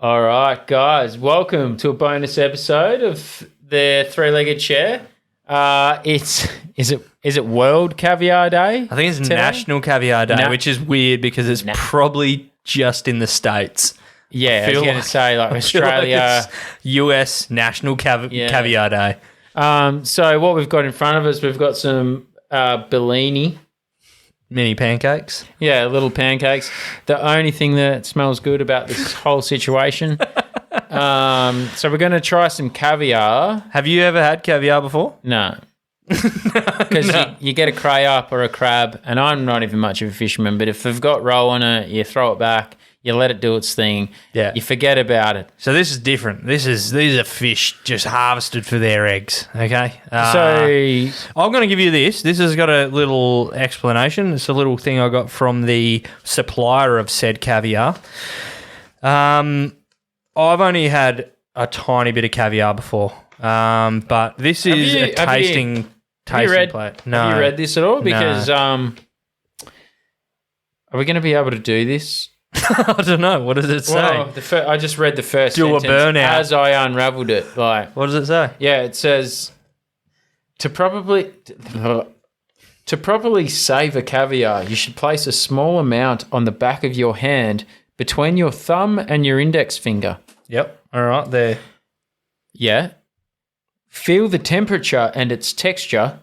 All right, guys, welcome to a bonus episode of the Three-Legged Chair. Is it World Caviar Day? I think it's today? National Caviar Day, which is weird because it's probably just in the States. Yeah, I was going to say like Australia, like it's US National Caviar Day. So what we've got in front of us, we've got some Bellini. Mini pancakes. Yeah, little pancakes. The only thing that smells good about this whole situation. So we're going to try some caviar. Have you ever had caviar before? No. Because you get a cray up or a crab, and I'm not even much of a fisherman, but if they've got roe on it, you throw it back, you let it do its thing, you forget about it. So this is different. These are fish just harvested for their eggs, okay? So I'm going to give you this. This has got a little explanation. It's a little thing I got from the supplier of said caviar. I've only had a tiny bit of caviar before, but this is a tasting plate. No. Have you read this at all? Because are we going to be able to do this? I don't know. What does it say? Well, I just read the first Do sentence a burnout. as I unravelled it. Like, what does it say? Yeah, it says to properly savour caviar, you should place a small amount on the back of your hand between your thumb and your index finger. Yep. All right, there. Yeah. Feel the temperature and its texture.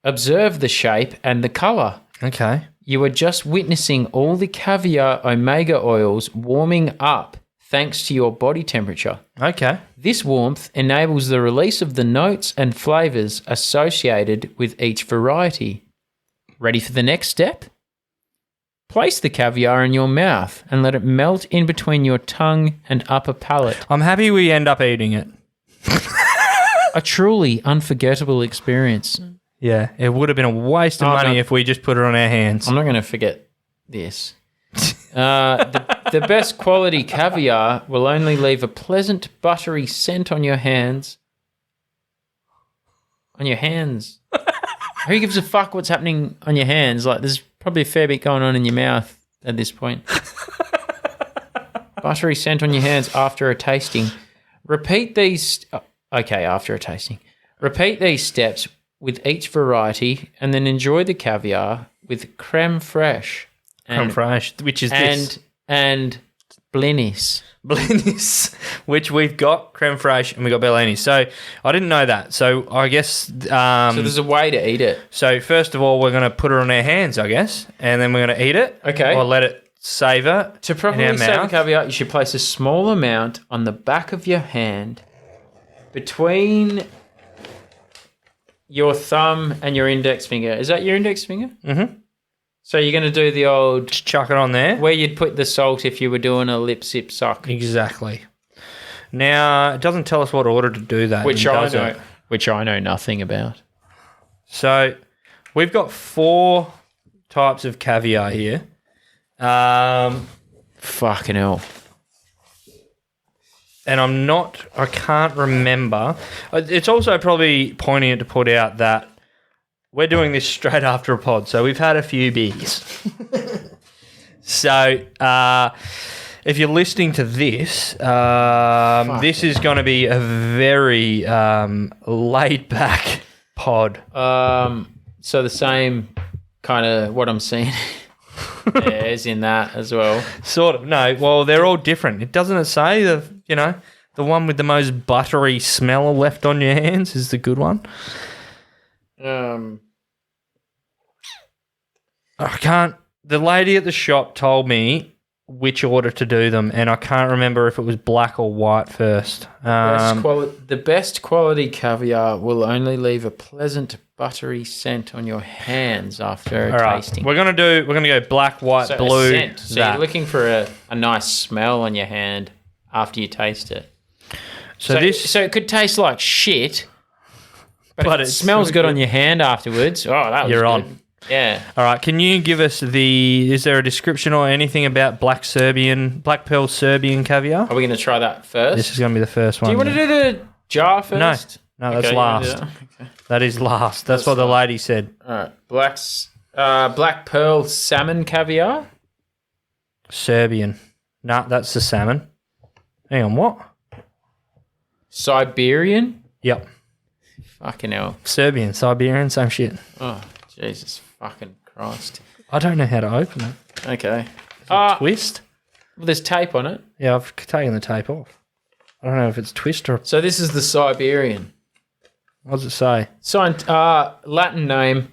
Observe the shape and the colour. Okay. You are just witnessing all the caviar omega oils warming up thanks to your body temperature. Okay. This warmth enables the release of the notes and flavours associated with each variety. Ready for the next step? Place the caviar in your mouth and let it melt in between your tongue and upper palate. I'm happy we end up eating it. A truly unforgettable experience. Yeah, it would have been a waste of money if we just put it on our hands. I'm not going to forget this. The best quality caviar will only leave a pleasant buttery scent on your hands. On your hands. Who gives a fuck what's happening on your hands? Like, there's probably a fair bit going on in your mouth at this point. Buttery scent on your hands after a tasting. Repeat these... after a tasting. Repeat these steps with each variety and then enjoy the caviar with creme fraiche. Creme fraiche, which is this. And blinis. Blinis, which we've got creme fraiche and we've got Bellini. So I didn't know that. So I guess... so there's a way to eat it. So first of all, we're going to put it on our hands, I guess, and then we're going to eat it. Okay. Or let it savour To properly savour caviar, you should place a small amount on the back of your hand between your thumb and your index finger. Is that your index finger? Mm-hmm. So you're going to do the old... Just chuck it on there. Where you'd put the salt if you were doing a lip sip suck. Exactly. Now, it doesn't tell us what order to do that. Which I know nothing about. So we've got 4 types of caviar here. Fucking hell. And I can't remember. It's also probably poignant to put out that we're doing this straight after a pod, so we've had a few beers. So if you're listening to this, this is going to be a very laid-back pod. So the same kind of what I'm seeing is in that as well. Sort of. No, well, they're all different. It doesn't say the one with the most buttery smell left on your hands is the good one. The lady at the shop told me which order to do them, and I can't remember if it was black or white first. The best quality caviar will only leave a pleasant buttery scent on your hands after tasting. We're gonna go black, white, blue. Scent. So you're looking for a nice smell on your hand after you taste it. So it could taste like shit, but it smells good on your hand afterwards. Oh, that was good. On. Yeah. All right. Can you give us is there a description or anything about black pearl Serbian caviar? Are we going to try that first? This is going to be the first one. Do you want to do the jar first? No, that's last. Okay. That is last. That's what the lady said. All right. Black pearl salmon caviar? Serbian. No, that's the salmon. Hang on, what? Siberian? Yep. Fucking hell. Serbian, Siberian, same shit. Oh, Jesus fucking Christ. I don't know how to open it. Okay. Twist? Well, there's tape on it. Yeah, I've taken the tape off. I don't know if it's twist or... So this is the Siberian. What does it say? Latin name,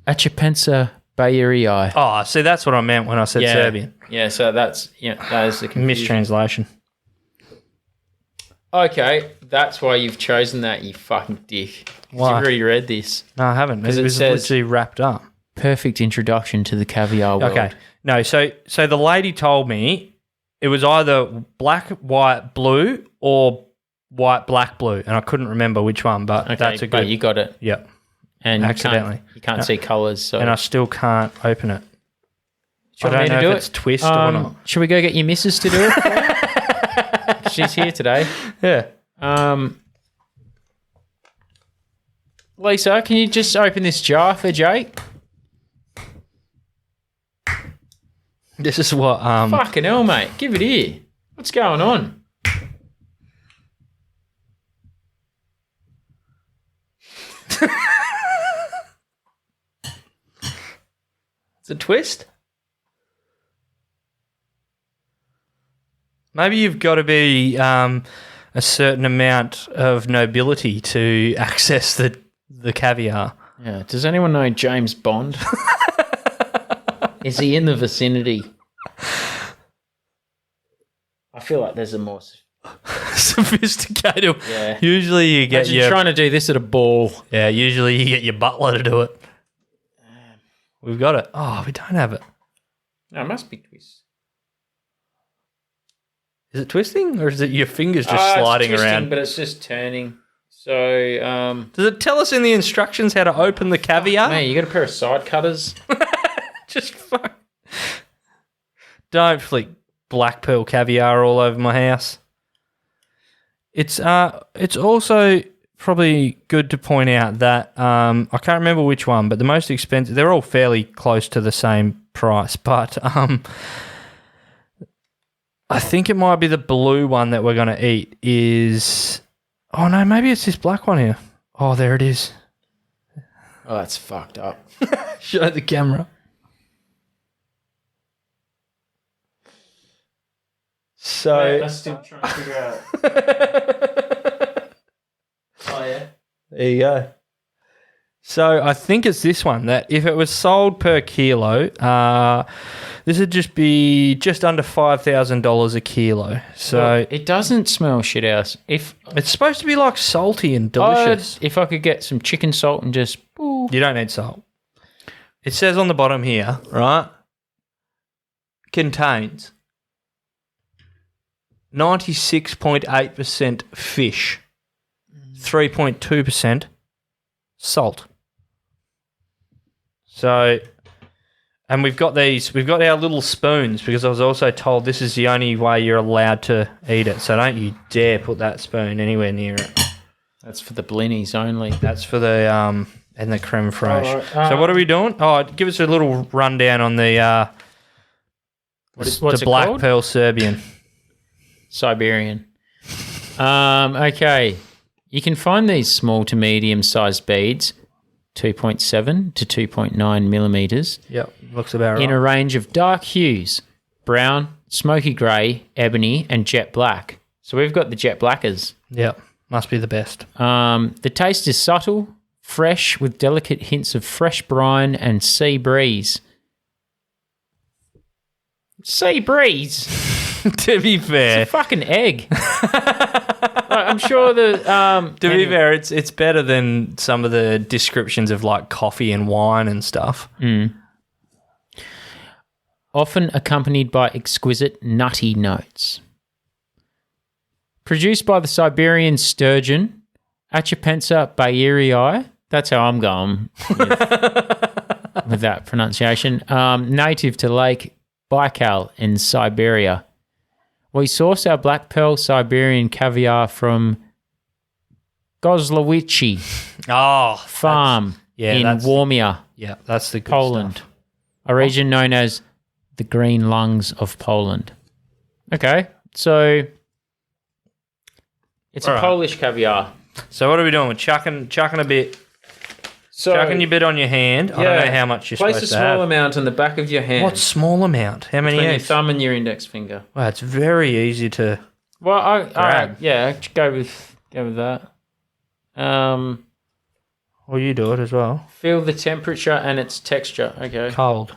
Achapensa bayerii. Oh, see, that's what I meant when I said Serbian. Yeah, so that is the confusion. Mistranslation. Okay, that's why you've chosen that, you fucking dick. 'Cause Why? you've already read this. No, I haven't. It it was says- literally wrapped up. Perfect introduction to the caviar world. Okay. No, so the lady told me it was either black, white, blue or white, black, blue. And I couldn't remember which one, but Okay, that's a but good... you got it. Yep. And Accidentally. you can't see colours. So. And I still can't open it. Do you I want me don't know to do if it? it's twist or not. Should we go get your missus to do it? She's here today. Yeah. Lisa, can you just open this jar for Jake? This is what... Fucking hell, mate. Give it here. What's going on? It's a twist? Maybe you've got to be a certain amount of nobility to access the caviar. Yeah. Does anyone know James Bond? Is he in the vicinity? I feel like there's a more... Sophisticated. Yeah. Usually you get Imagine trying to do this at a ball. Yeah, usually you get your butler to do it. We've got it. Oh, we don't have it. No, it must be twist. Is it twisting or is it your fingers just sliding it's twisting, around? but it's just turning. So, Does it tell us in the instructions how to open the caviar? mate, you got a pair of side cutters? Just fuck. Don't flick black pearl caviar all over my house. It's also probably good to point out that I can't remember which one, but the most expensive, they're all fairly close to the same price, but I think it might be the blue one that we're going to eat is... Oh, no, maybe it's this black one here. Oh, there it is. Oh, that's fucked up. Show the camera. So... I'm still trying to figure out. Oh, yeah. There you go. So I think it's this one that if it was sold per kilo, this would just be just under $5,000 a kilo. So it doesn't smell shit house. If it's supposed to be like salty and delicious. if I could get some chicken salt and just... You don't need salt. It says on the bottom here, right? Contains 96.8% fish, 3.2% salt. So, and we've got our little spoons because I was also told this is the only way you're allowed to eat it. So don't you dare put that spoon anywhere near it. That's for the blinnies only. That's for the and the creme fraiche. Right, So what are we doing? Oh, give us a little rundown on the what's the it Black called? Pearl Serbian. Siberian. Okay. You can find these small to medium-sized beads, 2.7 to 2.9 millimeters, Yep, looks about right. in a range of dark hues, brown, smoky grey, ebony, and jet black. So we've got the jet blackers. Yep, must be the best. The taste is subtle, fresh, with delicate hints of fresh brine and sea breeze. Sea breeze? To be fair, It's a fucking egg. I'm sure the... to be fair, it's better than some of the descriptions of like coffee and wine and stuff. Often accompanied by exquisite nutty notes. Produced by the Siberian sturgeon, Achapensa bayerii. That's how I'm going with that pronunciation. Native to Lake Baikal in Siberia. We source our black pearl Siberian caviar from Gozlowichi farm in Warmia, Yeah, that's the good Poland, stuff. a region known as the Green Lungs of Poland. Okay, so It's All a right. Polish caviar. So what are we doing? We're chucking a bit. So Chucking your bit on your hand. I don't know how much you're place supposed a to small have. amount on the back of your hand. What small amount? How many between your eggs? thumb and your index finger. Wow, it's very easy to. Well, I Grab. go with that. Well, you do it as well. Feel the temperature and its texture. Okay. Cold.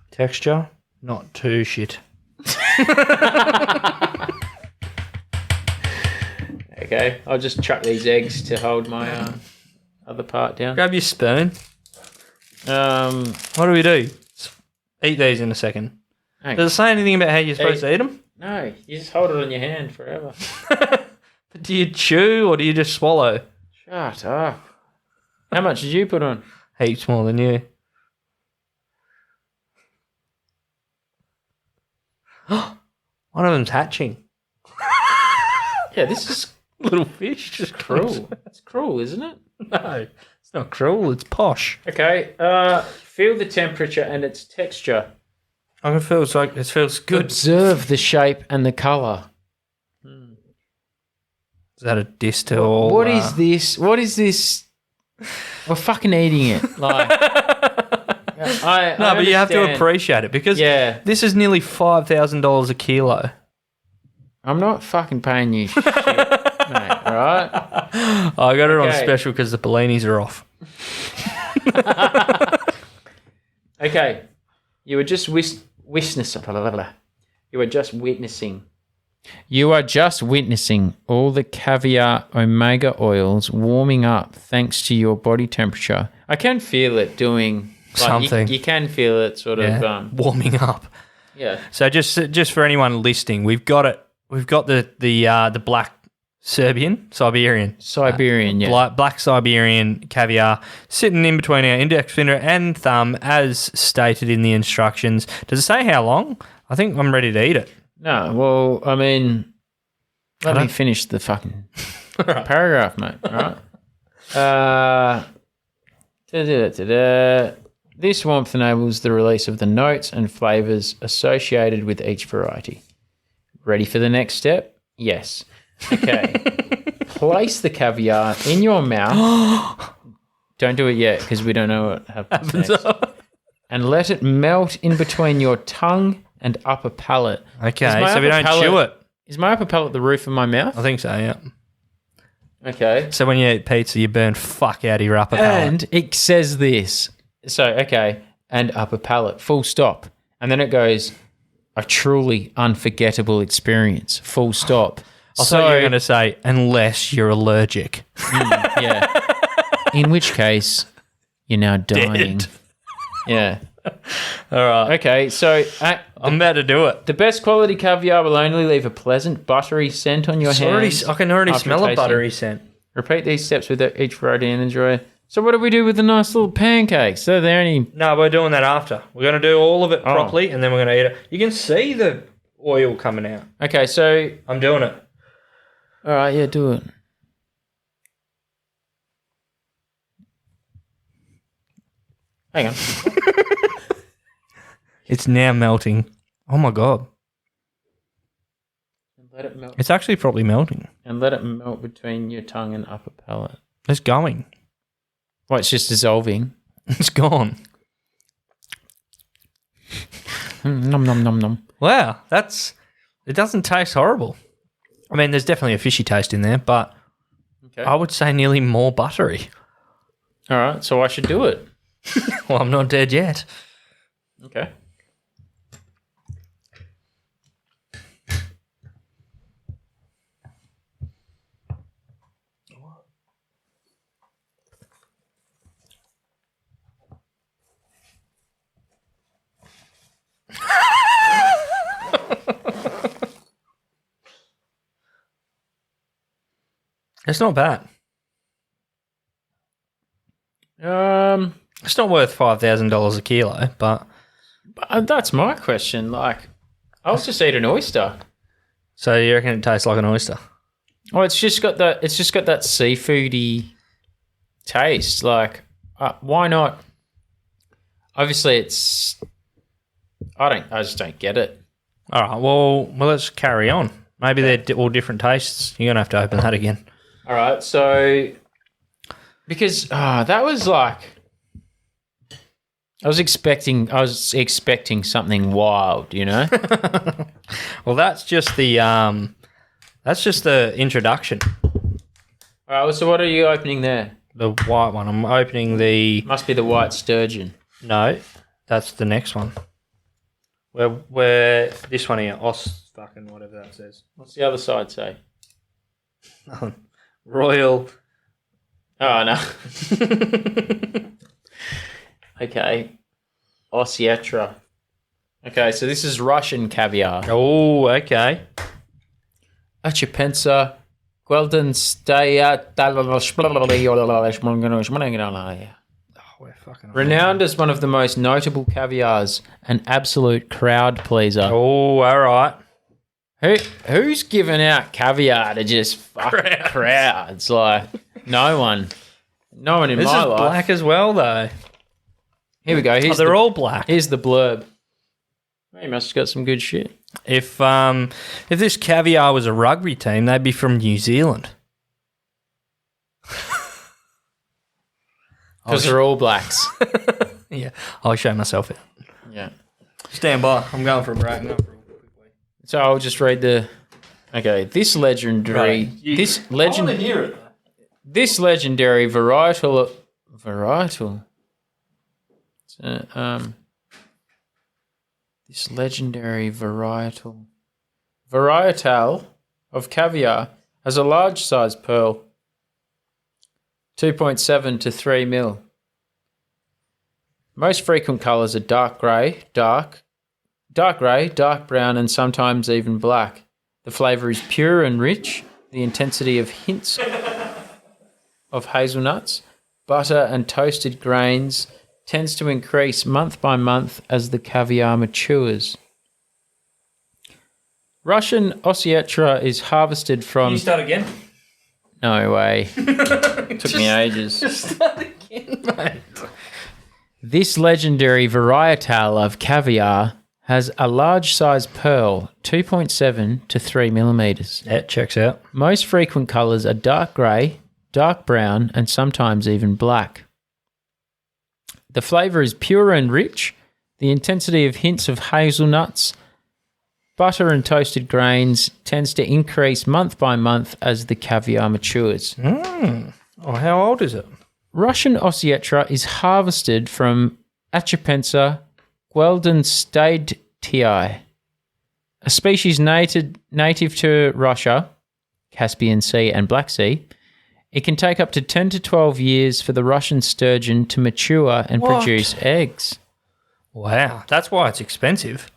Texture, not too shit. Okay. I'll just chuck these eggs to hold my other part down. Grab your spoon. What do we do? Eat these in a second. Okay. Does it say anything about how you're supposed to eat them? No, you just hold it on your hand forever. Do you chew or do you just swallow? Shut up. How much did you put on? Heaps more than you. One of them's hatching. Yeah, this is Little fish. Just cruel. It's cruel, isn't it? No, it's not cruel. It's posh. Okay. Feel the temperature and its texture. I can feel it feels good. Observe the shape and the colour. Is that a diss to all? What is this? What is this? We're fucking eating it. Like, But you have to appreciate it because this is nearly $5,000 a kilo. I'm not fucking paying you shit, mate. All right. I got it on special because the Bellinis are off. Okay. You were just witnessing. You are just witnessing all the caviar omega oils warming up thanks to your body temperature. I can feel it doing something. You can feel it sort of warming up. Yeah. So just for anyone listening, we've got it. We've got the black Siberian, black Siberian caviar sitting in between our index finger and thumb, as stated in the instructions. Does it say how long? I think I'm ready to eat it. No, well, I mean, let me finish the fucking paragraph, mate. All right. This warmth enables the release of the notes and flavours associated with each variety. Ready for the next step? Yes. Okay. Place the caviar in your mouth. Don't do it yet because we don't know what happens next. And let it melt in between your tongue and upper palate. Okay, so we don't chew it. Is my upper palate the roof of my mouth? I think so, yeah. Okay. So when you eat pizza, you burn fuck out of your upper palate. And it says this. So, okay, and upper palate, full stop. And then it goes, a truly unforgettable experience, full stop. I thought you were going to say, unless you're allergic. Yeah. In which case, you're now dying. Dead. Yeah. All right. Okay, so I'm about to do it. the best quality caviar will only leave a pleasant buttery scent on your hands. I can already after smell a tasting. buttery scent. Repeat these steps with each variety and enjoy. So what do we do with the nice little pancakes? Are there any... No, we're doing that after. We're going to do all of it properly, and then we're going to eat it. You can see the oil coming out. Okay, so... I'm doing it. All right, yeah, do it. Hang on. It's now melting. Oh, my God. Let it melt. It's actually probably melting. And let it melt between your tongue and upper palate. It's going. Well, it's just dissolving. It's gone. Nom, nom, nom, nom. Wow, it doesn't taste horrible. I mean, there's definitely a fishy taste in there, but Okay. I would say nearly more buttery. All right, so I should do it. Well, I'm not dead yet. Okay. It's not bad. It's not worth $5,000 a kilo, but That's my question. Like, I'll just eat an oyster. so you reckon it tastes like an oyster? Oh, it's just got that seafoody taste. Like, why not? Obviously, I just don't get it. All right. Well, let's carry on. Maybe they're all different tastes. You're going to have to open that again. All right, so because that was like I was expecting something wild, you know. Well, that's just the introduction. All right, so what are you opening there? The white one. I'm opening the. Must be the white sturgeon. No, that's the next one. Where this one here, fucking whatever that says. What's the other side say? Royal. Oh no. Okay. Osietra. Okay, so this is Russian caviar. Oh, okay. Achipensa, Guelden Staya, We're fucking renowned as one of the most notable caviars, an absolute crowd pleaser. Oh, all right. Who's giving out caviar to just fuck crowds? Like no one in my life. This is black as well, though. Here we go. They're all black. Here's the blurb. He must have got some good shit. If this caviar was a rugby team, they'd be from New Zealand. Because they're all blacks. Yeah, I'll show myself it. Yeah. Stand by. I'm going for a break. So I'll just read the. Okay, this legendary. This I want to hear it. This legendary varietal. This legendary varietal of caviar has a large size pearl, 2.7 to 3 mil. Most frequent colours are dark grey, dark brown, and sometimes even black. The flavour is pure and rich. The intensity of hints of hazelnuts, butter, and toasted grains tends to increase month by month as the caviar matures. Russian Osietra is harvested from... Can you start again? No way. Took me ages. Just start again, mate. This legendary varietal of caviar has a large size pearl, 2.7 to 3 millimeters. Yeah, checks out. Most frequent colours are dark grey, dark brown, and sometimes even black. The flavour is pure and rich. The intensity of hints of hazelnuts, butter, and toasted grains tends to increase month by month as the caviar matures. Oh, how old is it? Russian Osietra is harvested from Achipensa gueldenstadtii, a species native to Russia, Caspian Sea, and Black Sea. It can take up to 10 to 12 years for the Russian sturgeon to mature and produce eggs. Wow, that's why it's expensive.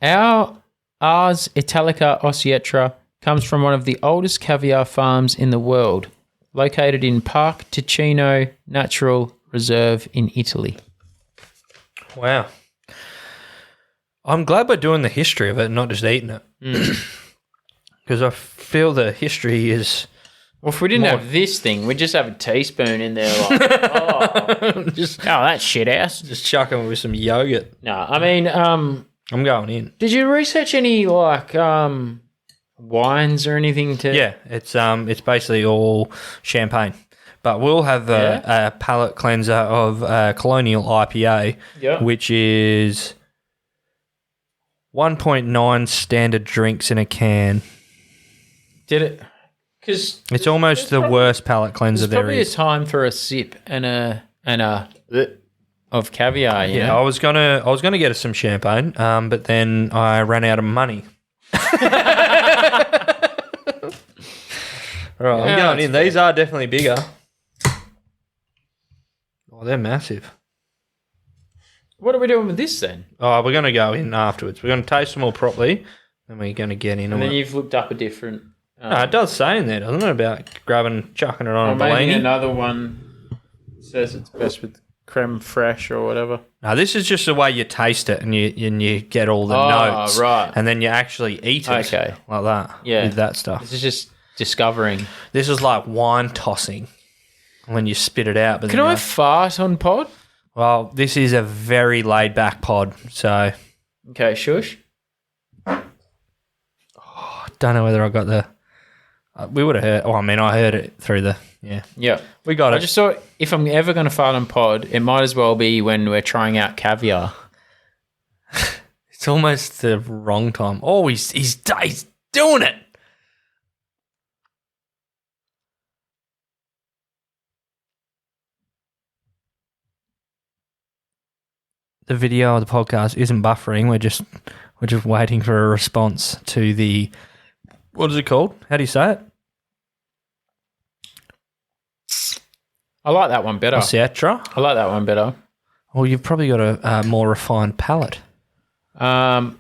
Ars Italica Osietra comes from one of the oldest caviar farms in the world, located in Park Ticino Natural Reserve in Italy. Wow. I'm glad we're doing the history of it and not just eating it. Because I feel the history is... Well, if we didn't have this thing, we'd just have a teaspoon in there like, that shit house. Just chuck them with some yogurt. No, I mean... I'm going in. Did you research any, like, wines or anything to... Yeah, it's basically all champagne. But we'll have a palate cleanser of Colonial IPA, which is 1.9 standard drinks in a can. Did it... Because it's almost the worst palate cleanser there is. There's probably a time for a sip and a of caviar. You know? I was gonna get us some champagne, but then I ran out of money. All right, I'm going in. These are definitely bigger. Oh, they're massive. What are we doing with this then? Oh, we're going to go in afterwards. We're going to taste them all properly, and we're going to get in. And then you've looked up a different... no, it does say in there, doesn't it, about chucking it on a maybe Bellini? Another one says it's best with creme fraiche or whatever. No, this is just the way you taste it and you get all the notes. Right. And then you actually eat it like that. Yeah. With that stuff. This is just discovering. This is like wine tossing when you spit it out. But Can I fart on pod? Well, this is a very laid back pod, so... Okay, shush. Oh, don't know whether I got the. We would have heard. Oh, I mean, I heard it through the. Yeah. Yeah. We got I it. just thought if I'm ever going to fart on pod, it might as well be when we're trying out Caviar. It's almost the wrong time. Oh, he's doing it. The video of the podcast isn't buffering. We're just waiting for a response to the. What is it called? How do you say it? I like that one better. Ossetra? I like that one better. Well, you've probably got a more refined palate. I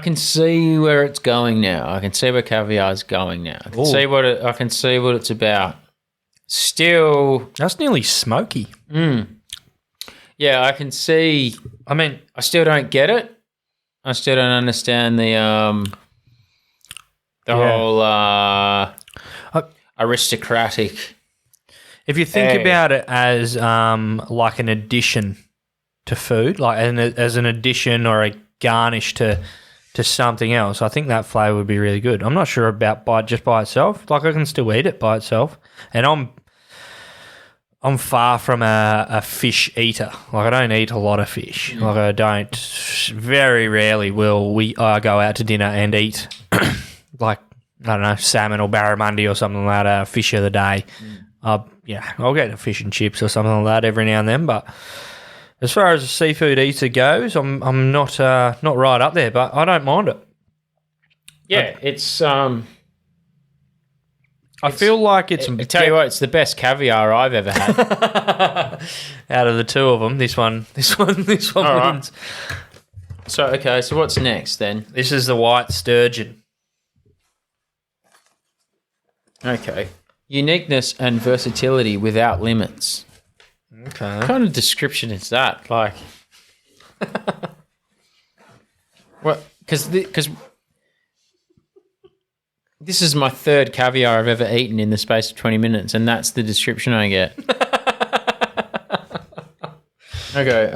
can see where it's going now. I can see where Caviar's going now. I can see what it's about. Still, That's nearly smoky. yeah, I can see. I mean, I still don't get it. I still don't understand the whole aristocratic. if you think about it as like an addition to food, like as an addition or a garnish to something else, I think that flavour would be really good. I'm not sure about just by itself. Like I can still eat it by itself, and I'm far from a fish eater. Like I don't eat a lot of fish. Like I don't. Very rarely will I go out to dinner and eat like I don't know, salmon or barramundi or something like that. Fish of the day. I'll get a fish and chips or something like that every now and then. But as far as a seafood eater goes, I'm not right up there, but I don't mind it. Yeah, it's. I feel like it's. I tell you what, it's the best caviar I've ever had. Out of the two of them, this one All wins. right. So okay, so what's next then? This is the white sturgeon. Okay, uniqueness and versatility without limits. Okay. What kind of description is that? Like, what? Because this is my third caviar I've ever eaten in the space of 20 minutes, and that's the description I get. Okay.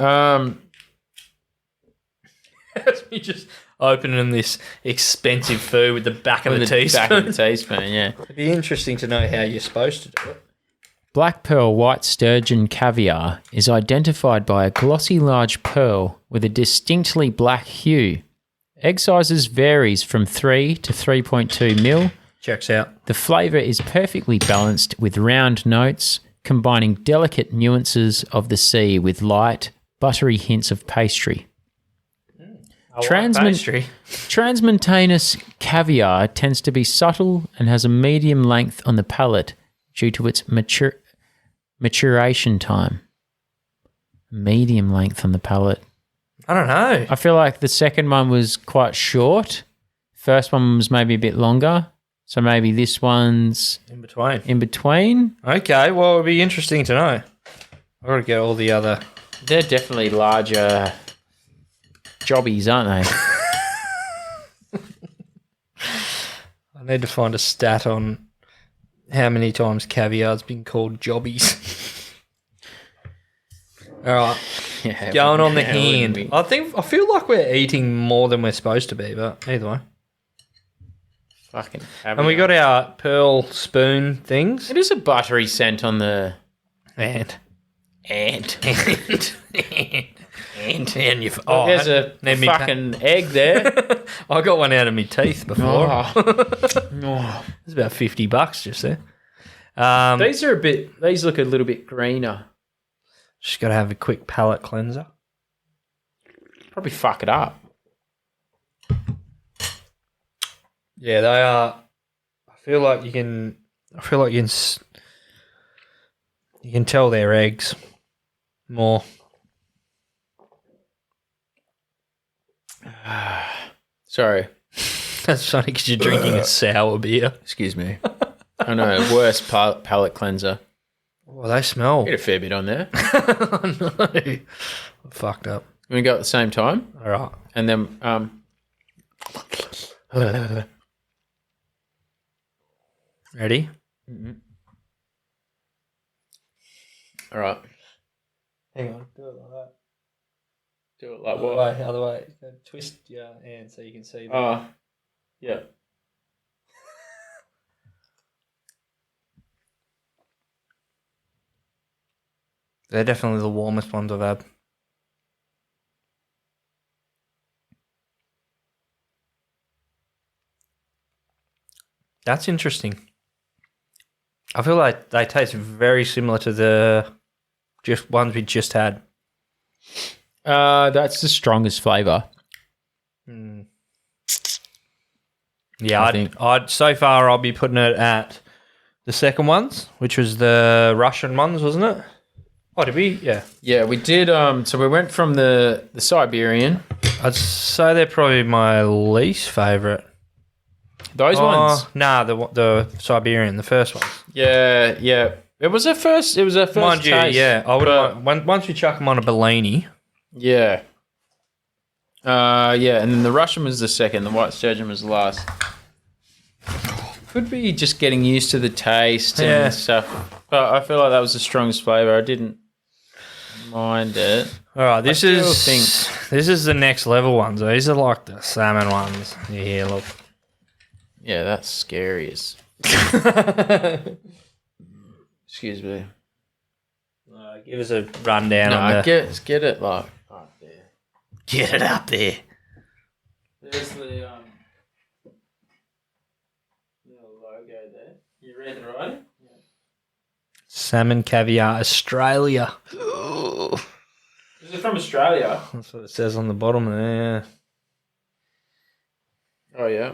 That's me just opening this expensive food with the back of the teaspoon. Back of the teaspoon, yeah. It'd be interesting to know how you're supposed to do it. Black pearl white sturgeon caviar is identified by a glossy large pearl with a distinctly black hue. Egg sizes varies from 3 to 3.2 mil. Checks out. The flavour is perfectly balanced with round notes, combining delicate nuances of the sea with light, buttery hints of pastry. Transmontanous caviar tends to be subtle and has a medium length on the palate due to its maturation time. Medium length on the palate. I don't know. I feel like the second one was quite short. First one was maybe a bit longer. So maybe this one's In between. in between. Okay, well, it'd be interesting to know. I've got to get all the other... They're definitely larger jobbies, aren't they? I need to find a stat on how many times caviar's been called jobbies. All right. Yeah, Going on the yeah, it wouldn't hand. be. I feel like we're eating more than we're supposed to be, but either way. Fucking And we got our pearl spoon things. It is a buttery scent on the And ant. you've There's a need me fucking egg there. I got one out of my teeth before. Oh. It's about $50 just there. These look a little bit greener. Just got to have a quick palate cleanser. Probably fuck it up. Yeah, they are. I feel like you can tell they're eggs more. Sorry. That's funny because you're drinking a sour beer. Excuse me. I know, worst palate cleanser. Oh, they smell. Get a fair bit on there. No. I'm fucked up. We go at the same time, All right. and then Ready? all right. Hang on. Do it like that. Do it like Other what? way. Other way. Twist your hand so you can see that. Oh, yeah. They're definitely the warmest ones I've had. That's interesting. I feel like they taste very similar to the just ones we just had. That's the strongest flavour. Yeah, I think. I'd so far I'll be putting it at the second ones, which was the Russian ones, wasn't it? Oh, did we? Yeah. Yeah, we did. So we went from the Siberian. I'd say they're probably my least favourite. Those ones. Nah, the Siberian, the first one. Yeah, yeah. It was a first. It was a first Mind taste. you, yeah. I would once we chuck them on a Bellini. Yeah. Yeah, and then the Russian was the second. The white sturgeon was the last. Could be just getting used to the taste and stuff. But I feel like that was the strongest flavour. I didn't mind it. All right, this is the next level ones. These are like the salmon ones. Yeah, look. Yeah, that's scary as. Excuse me. Give us a rundown No, on the... get it like up there. Get it up there. There's the little logo there. You read the writing? Yeah. Salmon Caviar Australia. Is it from Australia? That's what it says on the bottom there. Oh yeah.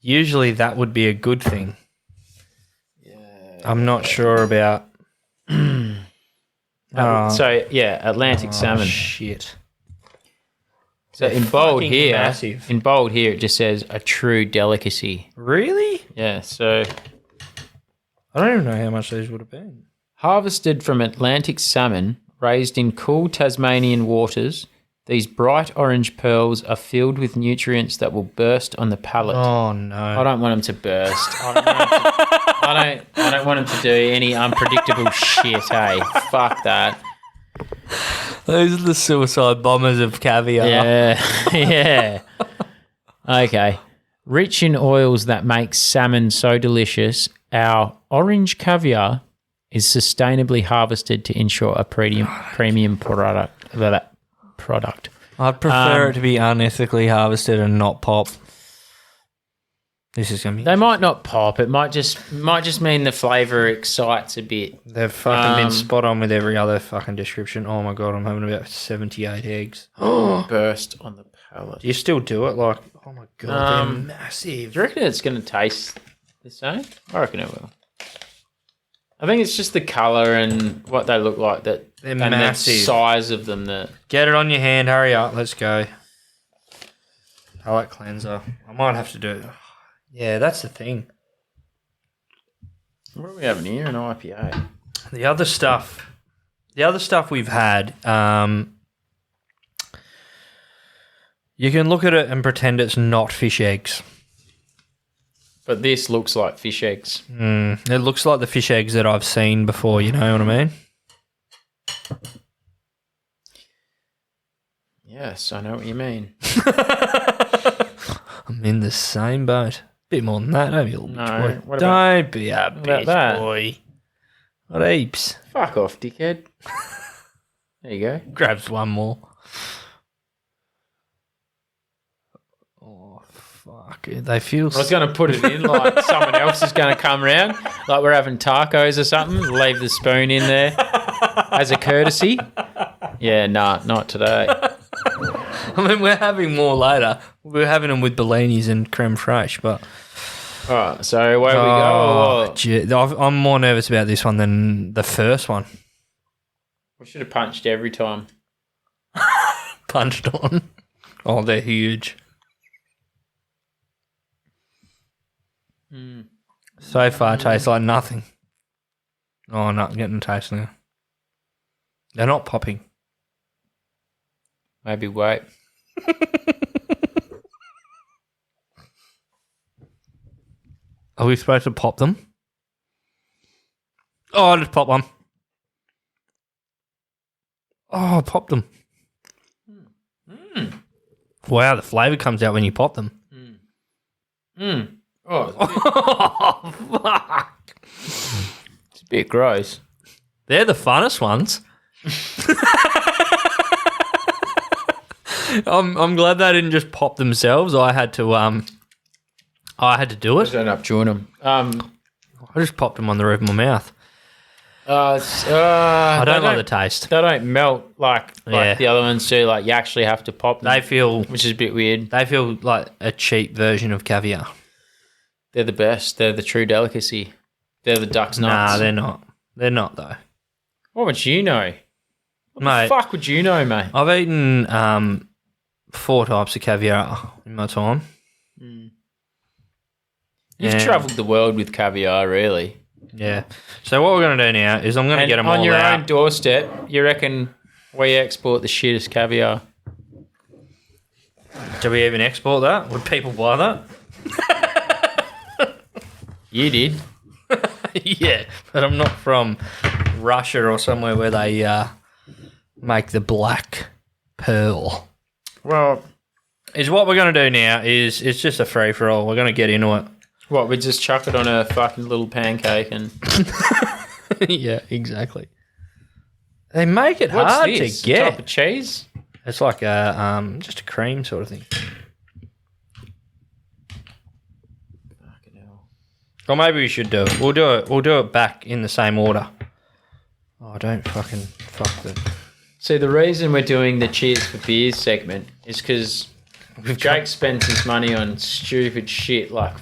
Usually that would be a good thing. Yeah. I'm not sure about... So yeah, Atlantic salmon. Shit. So in bold fucking here, massive. it just says a true delicacy. Really? Yeah. So I don't even know how much these would have been. harvested from Atlantic salmon raised in cool Tasmanian waters, these bright orange pearls are filled with nutrients that will burst on the palate. Oh no! I don't want them to burst. I don't want them to do any unpredictable shit. Hey, fuck that. Those are the suicide bombers of caviar. Yeah, yeah. Okay. Rich in oils that make salmon so delicious, our orange caviar is sustainably harvested to ensure a premium product. I'd prefer it to be unethically harvested and not pop. This is gonna be. They might not pop. It might just mean the flavour excites a bit. They've fucking been spot on with every other fucking description. Oh my god, I'm having about 78 eggs. Burst on the palate. Do you still do it? Like, oh my god, they're massive. Do you reckon it's going to taste the same? I reckon it will. I think it's just the colour and what they look like and massive. the size of them that. Get it on your hand. Hurry up. Let's go. Palate cleanser. I might have to do it. Yeah, that's the thing. What are we having here? An IPA. The other stuff we've had, you can look at it and pretend it's not fish eggs. But this looks like fish eggs. It looks like the fish eggs that I've seen before, you know what I mean? Yes, I know what you mean. I'm in the same boat. Bit more than that, don't be a little bitch boy. What about, Don't be a bitch that? boy. What heaps? fuck off, dickhead. There you go. Grabs one more. Oh, fuck. They feel... I was going to put it in like someone else is going to come round, like we're having tacos or something, leave the spoon in there as a courtesy. Yeah, nah, not today. I mean, we're having more later. We're having them with Bellinis and creme fraiche, but... All right, so where we go? Gee, I'm more nervous about this one than the first one. We should have punched every time. Punched on. Oh, they're huge. So far, tastes like nothing. Oh, not getting the taste now. They're not popping. Maybe wait. Are we supposed to pop them? Oh, I just pop one. Oh, I popped them. Wow, the flavour comes out when you pop them. Oh, Oh, fuck. it's a bit gross. They're the funnest ones. I'm glad they didn't just pop themselves. I had to do it. Don't up chewing them. I just popped them on the roof of my mouth. I don't like the taste. They don't melt like Yeah. the other ones do. Like you actually have to pop them, They feel which is a bit weird. they feel like a cheap version of caviar. They're the best. They're the true delicacy. They're the duck's nuts. Nah, they're not. They're not though. What would you know? What Mate, the fuck would you know, mate? I've eaten 4 types of caviar in my time. You've Yeah. travelled the world with caviar, really. Yeah. So what we're going to do now is I'm going to get them all on your out. own doorstep. You reckon we export the shittest caviar? Do we even export that? Would people buy that? You did. Yeah, but I'm not from Russia or somewhere where they make the black pearl. Well, Is what we're going to do now is it's just a free for all. We're going to get into it. what, we just chuck it on a fucking little pancake and... Yeah, exactly. They make it What's hard this? to get. Type of cheese? It's like a just a cream sort of thing. Fucking hell. Or maybe we should do it. We'll do it back in the same order. Oh, don't fucking fuck that. See, the reason we're doing the Cheers for Beers segment is because Jake spends his money on stupid shit like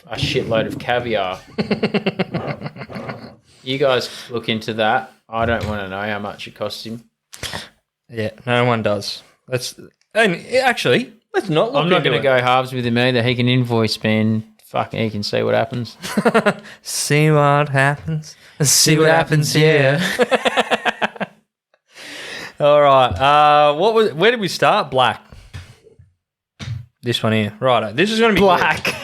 a shitload of caviar. You guys look into that. I don't want to know how much it costs him. Yeah, no one does. And actually, let's not look I'm not into going to it. go halves with him either. He can invoice me and fucking he can see what happens. See what happens. See what happens here. All right. Where did we start? Black. This one here. Right. This is going to be Black.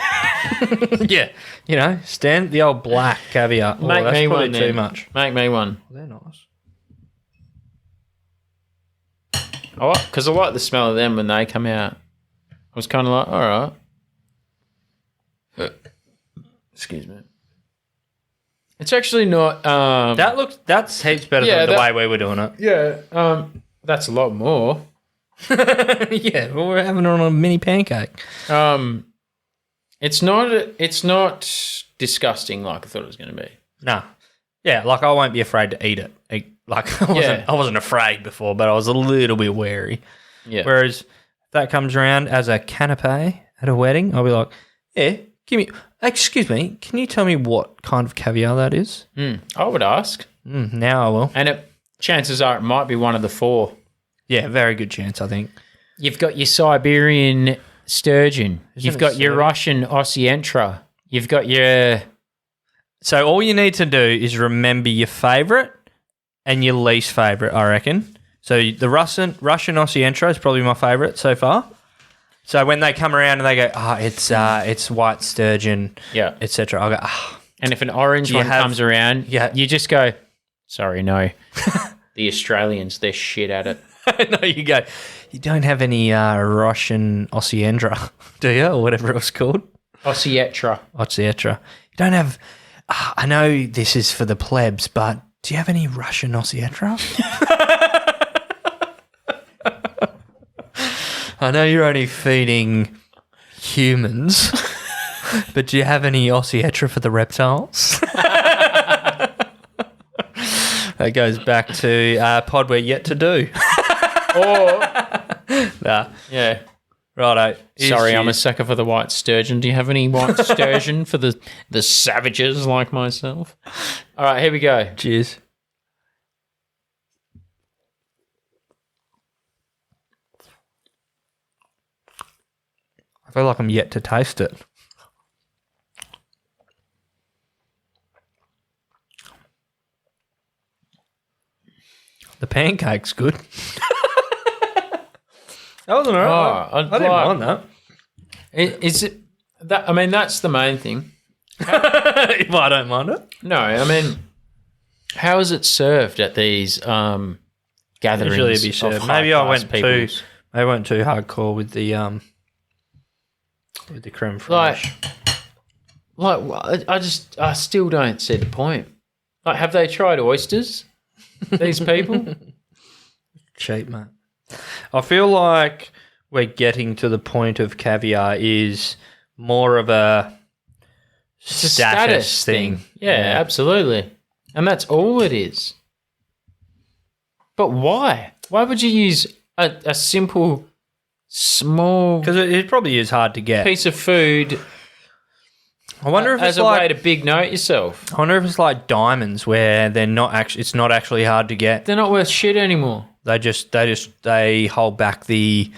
Yeah. You know, stand the old black caviar. Oh, Make that's me probably one too then. much. Make me one. They're nice. Because I like the smell of them when they come out. I was kind of like, all right. Excuse me. It's actually not. That's heaps better Yeah, than the that- way we were doing it. Yeah. That's a lot more. Yeah, well, we're having it on a mini pancake. It's not disgusting like I thought it was going to be. Nah. Yeah, like I won't be afraid to eat it. Like I wasn't afraid before, but I was a little bit wary. Yeah. Whereas if that comes around as a canapé at a wedding, I'll be like, yeah, excuse me, can you tell me what kind of caviar that is? I would ask. Now I will. And chances are it might be one of the 4. Yeah, very good chance, I think. You've got your Siberian sturgeon. You've it got your sturgeon? Russian Osientra. You've got your... So all you need to do is remember your favourite and your least favourite, I reckon. So the Russian Osientra is probably my favourite so far. So when they come around and they go, it's white sturgeon, Yeah. etc., I'll go, And if an orange you one have- comes around, Yeah. you just go, sorry, no. The Australians, they're shit at it. no, you go, you don't have any Russian Osiendra, do you? Or whatever it was called. Osietra. Osientra. You don't have, I know this is for the plebs, but do you have any Russian Osientra? I know you're only feeding humans, but do you have any Osientra for the reptiles? That goes back to pod we're yet to do. Or, Nah, yeah. righto. Sorry, I'm a sucker for the white sturgeon. Do you have any white sturgeon for the savages like myself? All right, here we go. Cheers. I feel like I'm yet to taste it. The pancake's good. That wasn't alright. Oh, I didn't mind that. Is it that? I mean, that's the main thing. Well, I don't mind it. No, I mean, how is it served at these gatherings? Usually it'd be of served. Maybe I high-class peoples? I went too hardcore with the creme fraiche. I still don't see the point. Like, have they tried oysters? these people? Cheap, mate. I feel like we're getting to the point of caviar is more of a It's a status thing. Yeah, absolutely. And that's all it is. But why? Why would you use a simple, small Because it probably is hard to get. piece of food I wonder if as it's a like way to big note yourself? I wonder if it's like diamonds where they're not actually. It's not actually hard to get. They're not worth shit anymore. They hold back the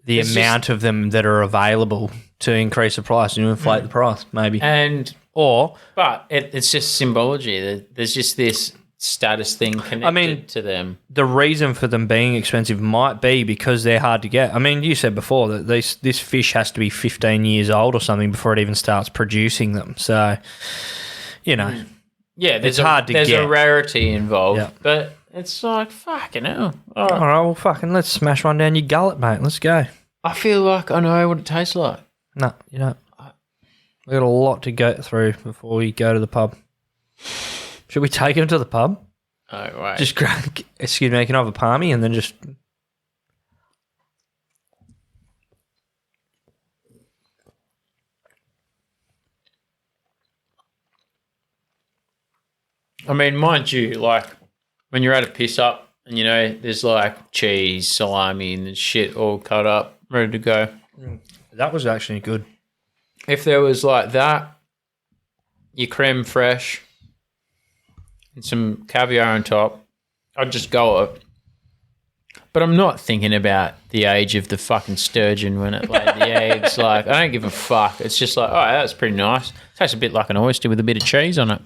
It's amount of them that are available to increase the price and inflate the price, maybe. But it's just symbology. There's just this status thing connected to them. The reason for them being expensive might be because they're hard to get. I mean, you said before that this fish has to be 15 years old or something before it even starts producing them. So, Yeah, it's hard to there's get. a rarity involved, Yeah. but it's like, fucking hell. all right, well, fucking let's smash one down your gullet, mate. Let's go. I feel like I know what it tastes like. No, you don't. We've got a lot to go through before we go to the pub. Should we take him to the pub? Oh, right. Just grab, excuse me, can I have a palmy and then just... I mean, mind you, like, when you're at a piss up and, there's like cheese, salami and shit all cut up, ready to go. That was actually good. If there was like that, your creme fraiche and some caviar on top, I'd just go it. But I'm not thinking about the age of the fucking sturgeon when it laid the eggs. Like, I don't give a fuck. It's just like, oh, that's pretty nice. Tastes a bit like an oyster with a bit of cheese on it.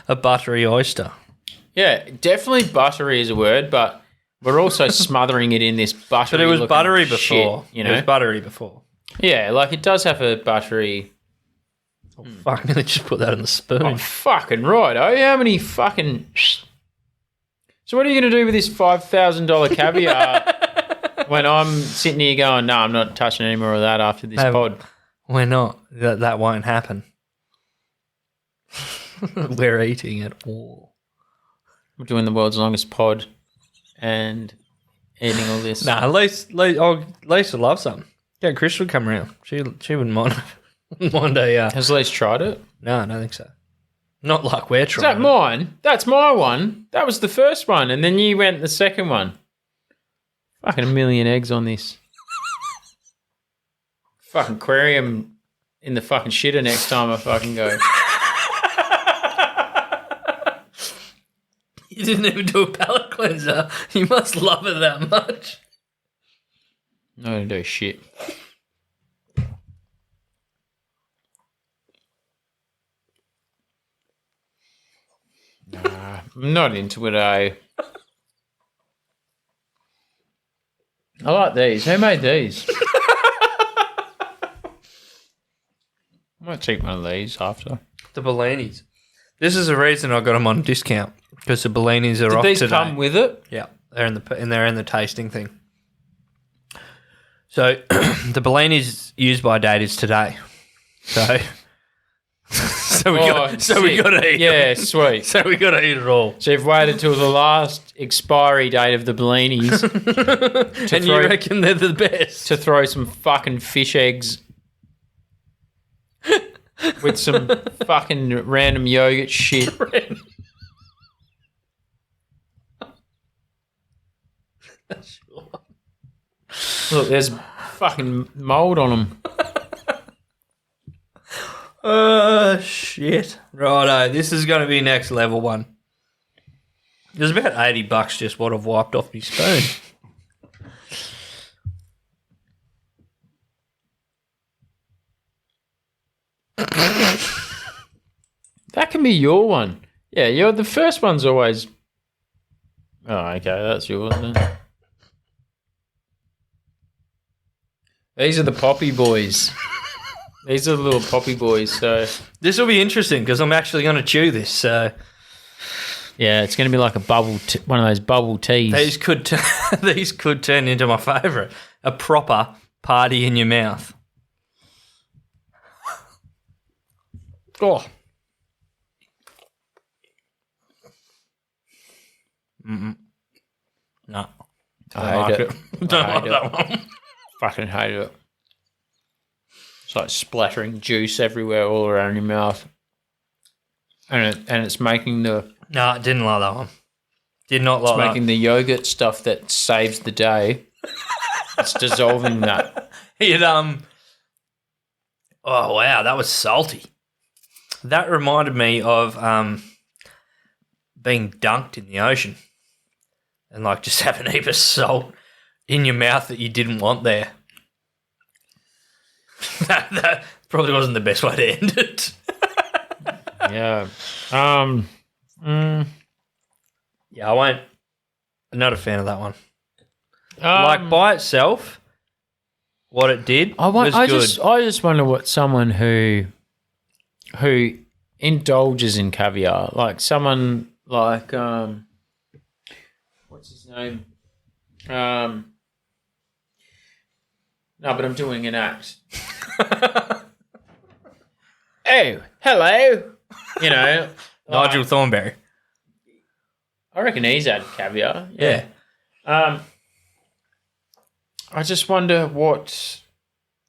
A buttery oyster. Yeah, definitely buttery is a word, but we're also smothering it in this buttery. But it was looking buttery shit, before. It was buttery before. Yeah, like it does have a buttery. Fuck, nearly just put that in the spoon. Oh, fucking right. Oh, how many fucking. So, what are you going to do with this $5,000 caviar when I'm sitting here going, no, I'm not touching any more of that after this pod? We're not. That won't happen. We're eating it all. We're doing the world's longest pod and eating all this. Nah, Lisa loves something. Yeah, Chris would come around. She wouldn't mind. One day, Has Lise tried it? No, I don't think so. Not like we're Is trying. that mine? That's my one. That was the first one, and then you went the second one. Fucking a million eggs on this. Fucking aquarium in the fucking shitter next time I fucking go. You didn't even do a palate cleanser. You must love it that much. Not gonna do shit. Nah, I'm not into it, I like these. Who made these? I might take one of these after. The Bellinis. This is the reason I got them on discount because the Bellinis are Did off these today. come with it? Yeah, they're in the tasting thing. So the Bellini's use by date is today. So we got to eat. Yeah, it. sweet. So we got to eat it all. So you've waited till the last expiry date of the Bellinis And you reckon they're the best? to throw some fucking fish eggs with some fucking random yogurt shit. Look, there's fucking mould on them. Oh, shit. Righto, this is going to be next level one. There's about $80 just what I've wiped off my spoon. That can be your one. Yeah, the first one's always... Oh, okay, that's yours then. These are the poppy boys. These are the little poppy boys, so... This will be interesting because I'm actually going to chew this, so... Yeah, it's going to be like a one of those bubble teas. These could turn into my favourite. A proper party in your mouth. Oh. No. I hate it. Don't I like hate that it. one. Fucking hate it. It's like splattering juice everywhere, all around your mouth, and it's making the No, I didn't like that one. Did not like that. making the yogurt stuff that saves the day. It's dissolving that. Oh wow, that was salty. That reminded me of being dunked in the ocean and like just having a heap of salt in your mouth that you didn't want there. that probably wasn't the best way to end it. Yeah. Yeah, I won't. I'm not a fan of that one. Um, By itself, what it did was good. I just wonder what someone who indulges in caviar, like someone like what's his name? No, but I'm doing an act. Oh, hello. You know, Nigel Thornberry. I reckon he's had caviar. Yeah. I just wonder what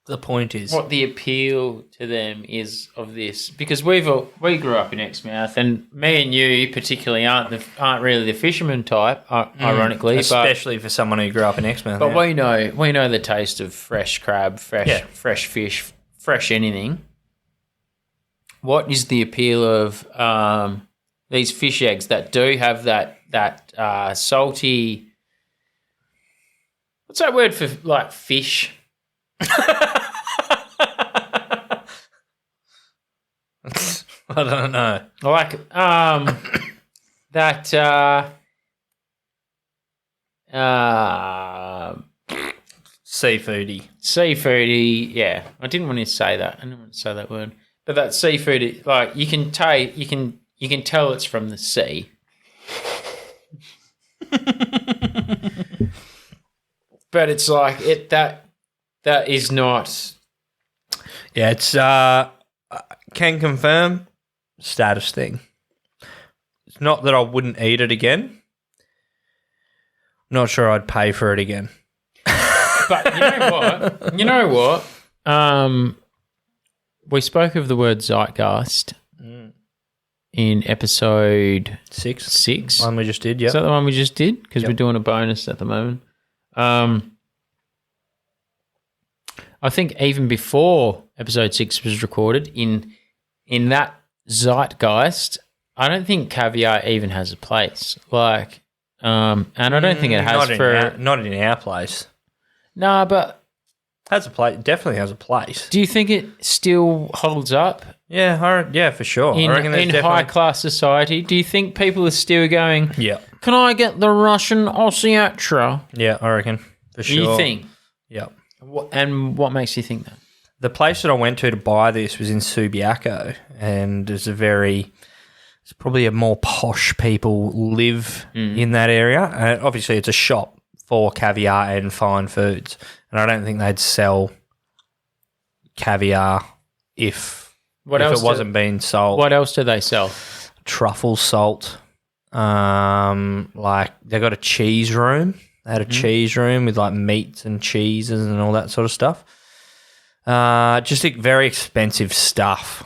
The point is. the appeal to them is of this, because we grew up in Exmouth, and me and you particularly aren't really the fisherman type, ironically, especially for someone who grew up in Exmouth. but we know the taste of fresh crab, fresh fish, fresh anything. What is the appeal of these fish eggs that do have that salty? What's that word for like fish? I don't know. Like that seafoody, yeah. I didn't want to say that. I didn't want to say that word. But that seafood, like you can tell it's from the sea. But it's like that is not. Yeah, it's can confirm status thing. It's not that I wouldn't eat it again. Not sure I'd pay for it again. But you know what? We spoke of the word zeitgeist in episode 6. One we just did, yeah. Is that the one we just did? Because we're doing a bonus at the moment. I think even before episode 6 was recorded, in that zeitgeist, I don't think caviar even has a place. Like, and I don't think it has not in our place. Nah, but Has a place. Definitely has a place. do you think it still holds up Yeah, for sure. I reckon there's in definitely high class society? Do you think people are still going? Yeah, Can I get the Russian Ossiatra? yeah, I reckon for sure. You think? Yeah. And what makes you think that? The place that I went to buy this was in Subiaco, and it's probably a more posh people live in that area. And obviously, it's a shop for caviar and fine foods, and I don't think they'd sell caviar if it wasn't being sold. What else do they sell? Truffle salt. Like they got a cheese room. They had a cheese room with like meats and cheeses and all that sort of stuff. Just very expensive stuff.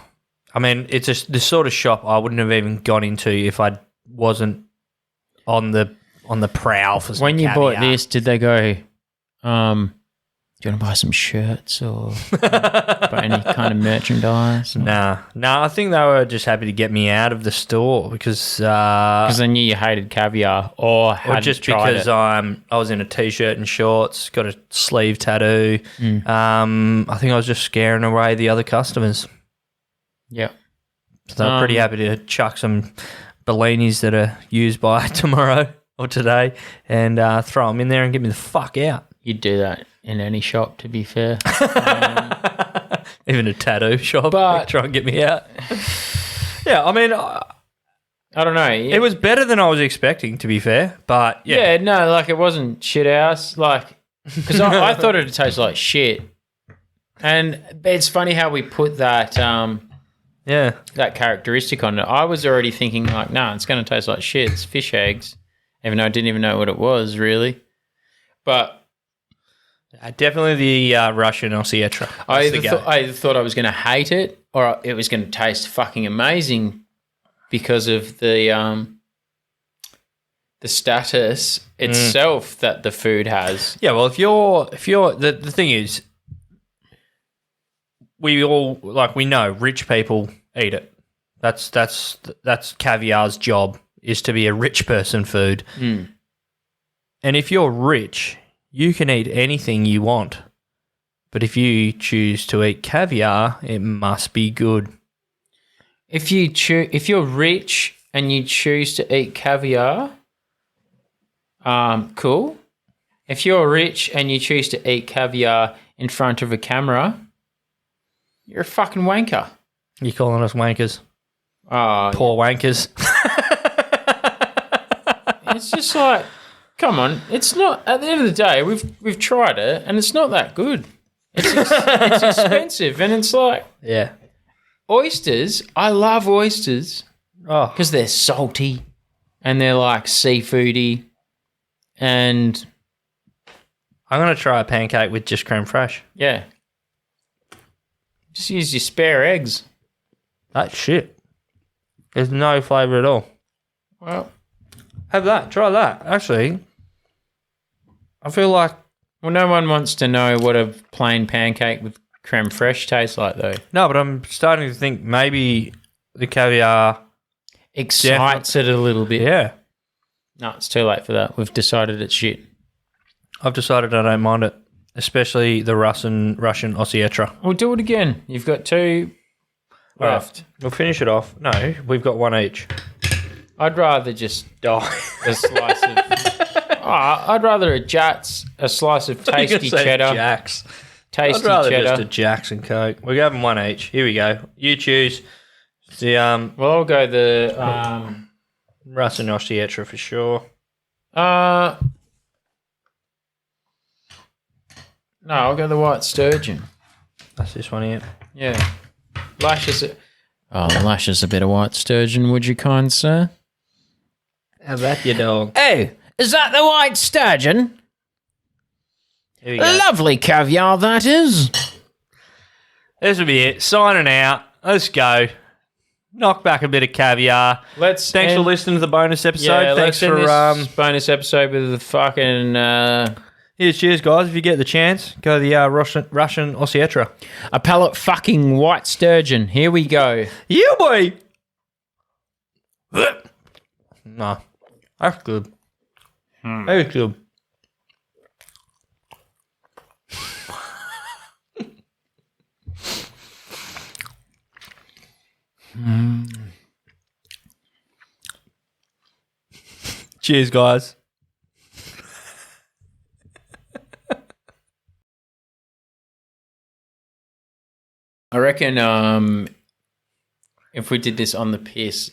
I mean, it's the sort of shop I wouldn't have even gone into if I wasn't on the prowl for some When you caviar. bought this, did they go, do you want to buy some shirts or buy any kind of merchandise? Nah, I think they were just happy to get me out of the store because they knew you hated caviar or just tried because it. I was in a t-shirt and shorts, got a sleeve tattoo. I think I was just scaring away the other customers. Yeah. So I'm pretty happy to chuck some Bellinis that are used by tomorrow or today and throw them in there and get me the fuck out. You'd do that in any shop, to be fair. Even a tattoo shop, But- try and get me out. Yeah, I mean, I don't know. it was better than I was expecting, to be fair. But Yeah, no, like it wasn't shit house. Like, because I thought it'd taste like shit. And it's funny how we put that yeah, that characteristic on it. I was already thinking like, nah, it's going to taste like shit. It's fish eggs. even though I didn't even know what it was really. But Definitely the Russian Osietra. I either thought I was going to hate it or it was going to taste fucking amazing because of the status itself that the food has. Yeah, well, if you're the thing is, we know rich people eat it. That's Caviar's job, is to be a rich person food. Mm. And if you're rich, you can eat anything you want. But if you choose to eat caviar, it must be good. If you're rich and you choose to eat caviar, cool. If you're rich and you choose to eat caviar in front of a camera, you're a fucking wanker. You calling us wankers? Poor wankers. It's just like, come on. It's not. At the end of the day, we've tried it, and it's not that good. It's expensive, and it's like, yeah, oysters. I love oysters because they're salty and they're like seafoody. And I'm gonna try a pancake with just creme fraiche. Yeah, just use your spare eggs. That shit. There's no flavour at all. Well, have that. Try that. Actually, I feel like... Well, no one wants to know what a plain pancake with creme fraiche tastes like, though. No, but I'm starting to think maybe the caviar... excites it a little bit. Yeah. No, it's too late for that. We've decided it's shit. I've decided I don't mind it, especially the Russian Osietra. We'll do it again. You've got 2 left. Right. We'll finish it off. No, we've got 1 each. I'd rather just die a slice of... I'd rather a slice of tasty cheddar. Jacks. Tasty I'd rather cheddar. just a Jacks and Coke. We're having 1 each. Here we go. You choose. The Well, I'll go the Russian Osietra for sure. No, I'll go the white sturgeon. That's this one here. Yeah. Lash us a bit of white sturgeon, would you, kind sir? How about your dog? Oh, is that the white sturgeon? Here we go. Lovely caviar, that is. This will be it. Signing out. Let's go. Knock back a bit of caviar. Thanks for listening to the bonus episode. Yeah, Thanks let's for end this bonus episode with the fucking Here's cheers, guys. If you get the chance, go to the Russian Osietra. a pellet fucking white sturgeon. Here we go. Yeah, boy. No, that's good. Very good. Cheers, guys. I reckon if we did this on the piss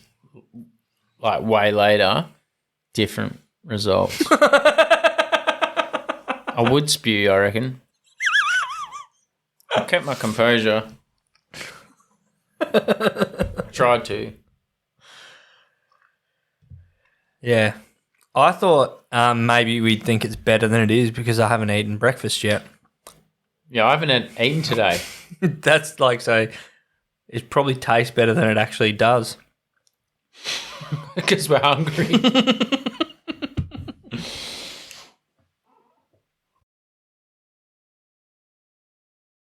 like way later, different results. I would spew, I reckon. I kept my composure. Tried to. Yeah. I thought maybe we'd think it's better than it is because I haven't eaten breakfast yet. Yeah, I haven't eaten today. That's like say it probably tastes better than it actually does. Because we're hungry.